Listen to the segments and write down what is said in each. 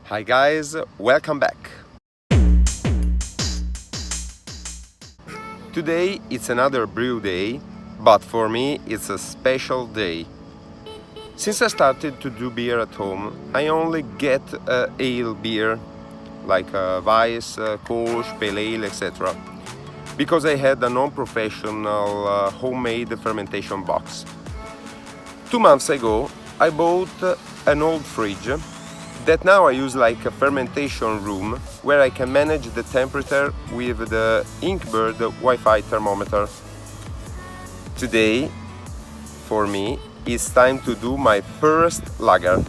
Hi guys, welcome back. Today it's another brew day, but for me it's a special day. Since I started to do beer at home, I only get ale beer, like Weiss, Kolsch, Pale Ale, etc. because I had a non-professional homemade fermentation box. 2 months ago I bought an old fridge that now I use like a fermentation room where I can manage the temperature with the Inkbird Wi-Fi thermometer. Today, for me, it's time to do my first lager.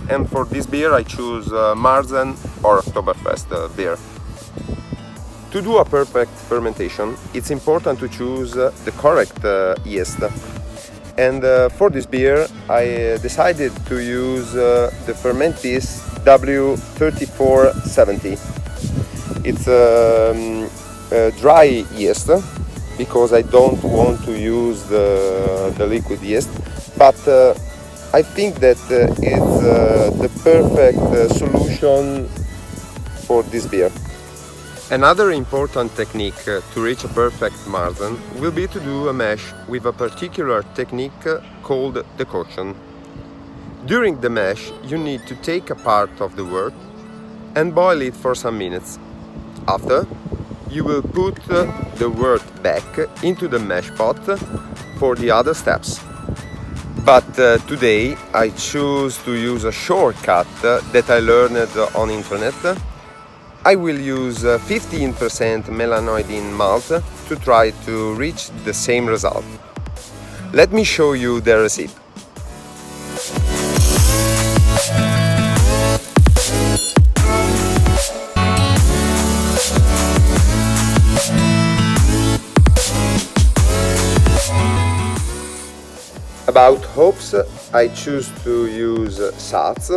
And for this beer I choose Märzen or Oktoberfest Beer. To do a perfect fermentation, it's important to choose the correct yeast. And for this beer I decided to use the Fermentis W3470. It's a dry yeast because I don't want to use the liquid yeast, but I think that it's the perfect solution for this beer. Another important technique to reach a perfect Märzen will be to do a mash with a particular technique called decoction. During the mash you need to take a part of the wort and boil it for some minutes. After, you will put the wort back into the mash pot for the other steps. But today I choose to use a shortcut that I learned on internet. I will use 15% Melanoidin Malt to try to reach the same result. Let me show you the recipe. About hops, I choose to use Saaz,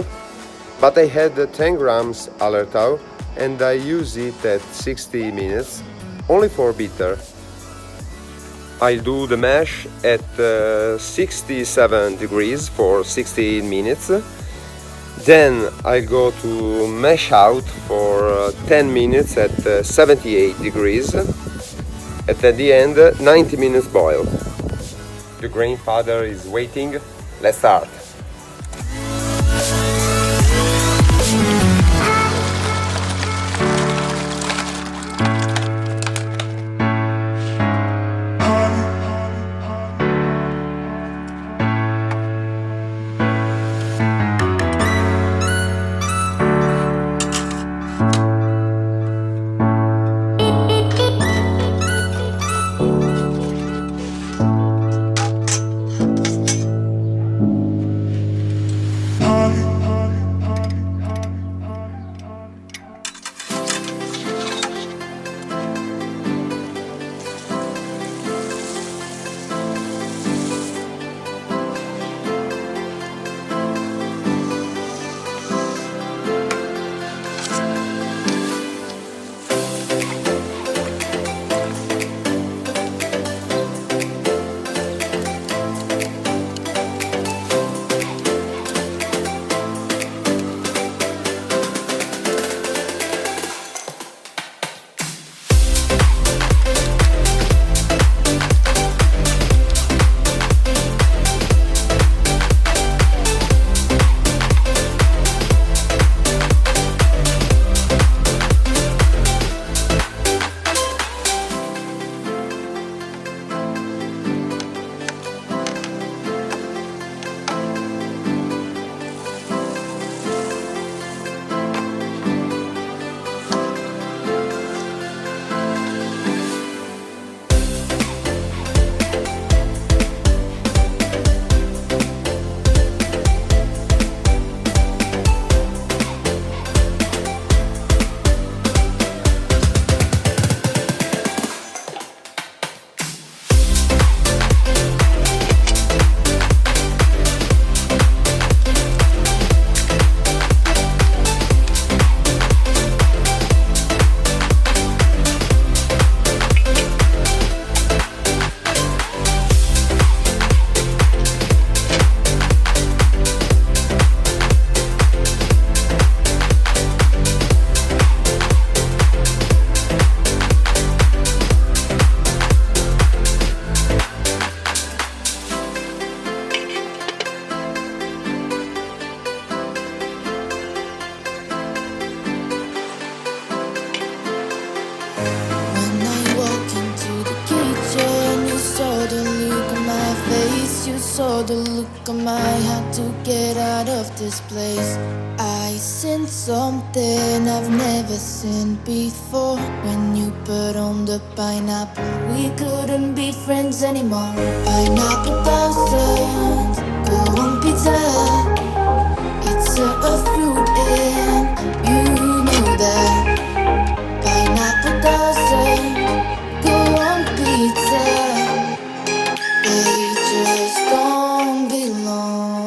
but I had 10 grams Hallertau and I use it at 60 minutes, only for bitter. I do the mash at 67 degrees for 16 minutes. Then I go to mash out for 10 minutes at 78 degrees. And at the end, 90 minutes boil. The Grainfather is waiting. Let's start. the look on my heart to get out of this place. I seen something I've never seen before. When you put on the pineapple, we couldn't be friends anymore. Pineapple thousand, go on pizza. It's a fruit and you know that. Pineapple doesn't go on pizza. They just don't belong.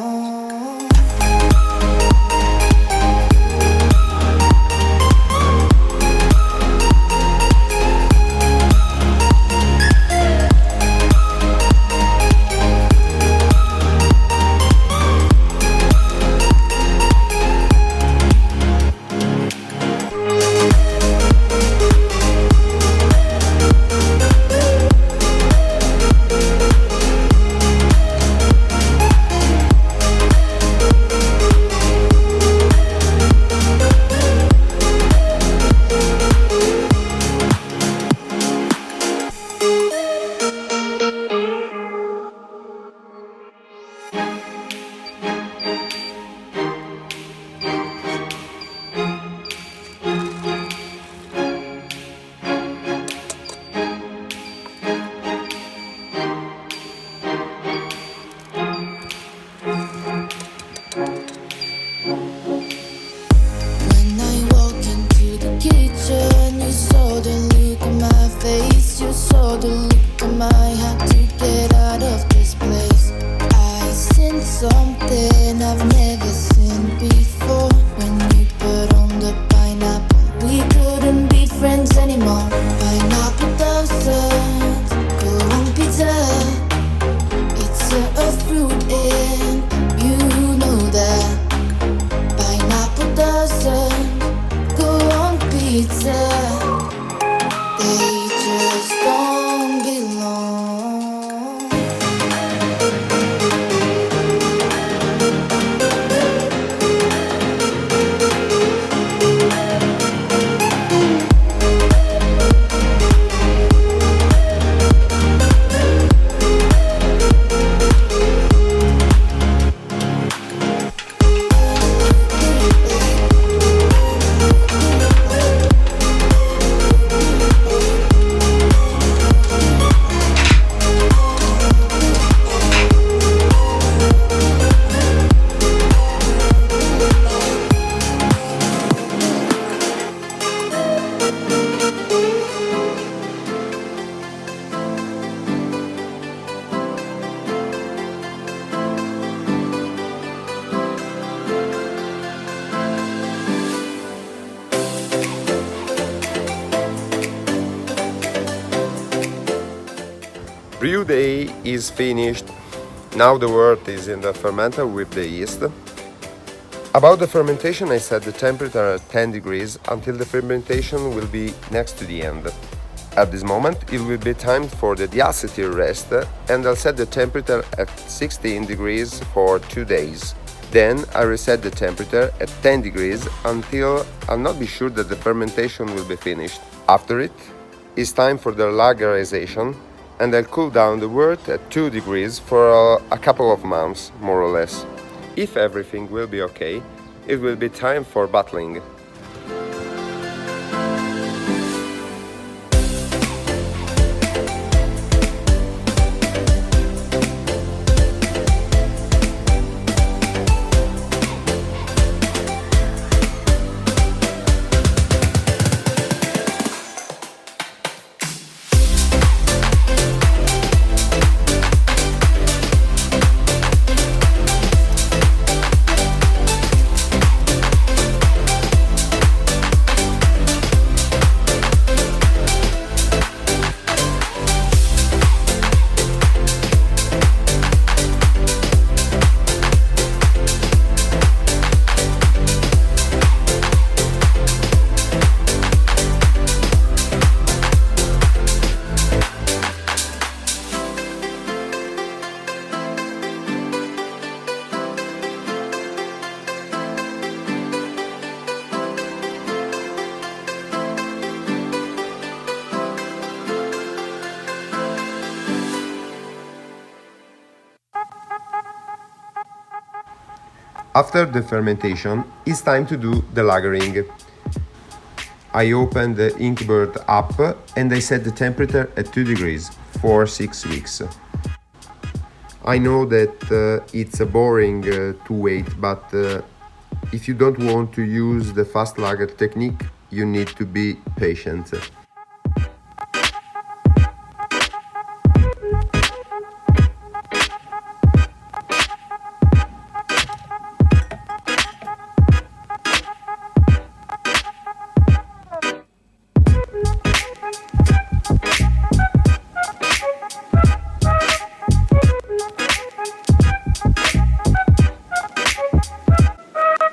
Brew day is finished. Now the wort is in the fermenter with the yeast. About the fermentation, I set the temperature at 10 degrees until the fermentation will be next to the end. At this moment, it will be time for the diacetyl rest, and I'll set the temperature at 16 degrees for 2 days. Then I reset the temperature at 10 degrees until I'll not be sure that the fermentation will be finished. After it, it's time for the lagerization, and I'll cool down the wort at 2 degrees for a couple of months, more or less. If everything will be okay, it will be time for bottling. After the fermentation, it's time to do the lagering. I opened the Inkbird app and I set the temperature at 2 degrees for 6 weeks. I know that it's boring to wait, but if you don't want to use the fast lager technique, you need to be patient.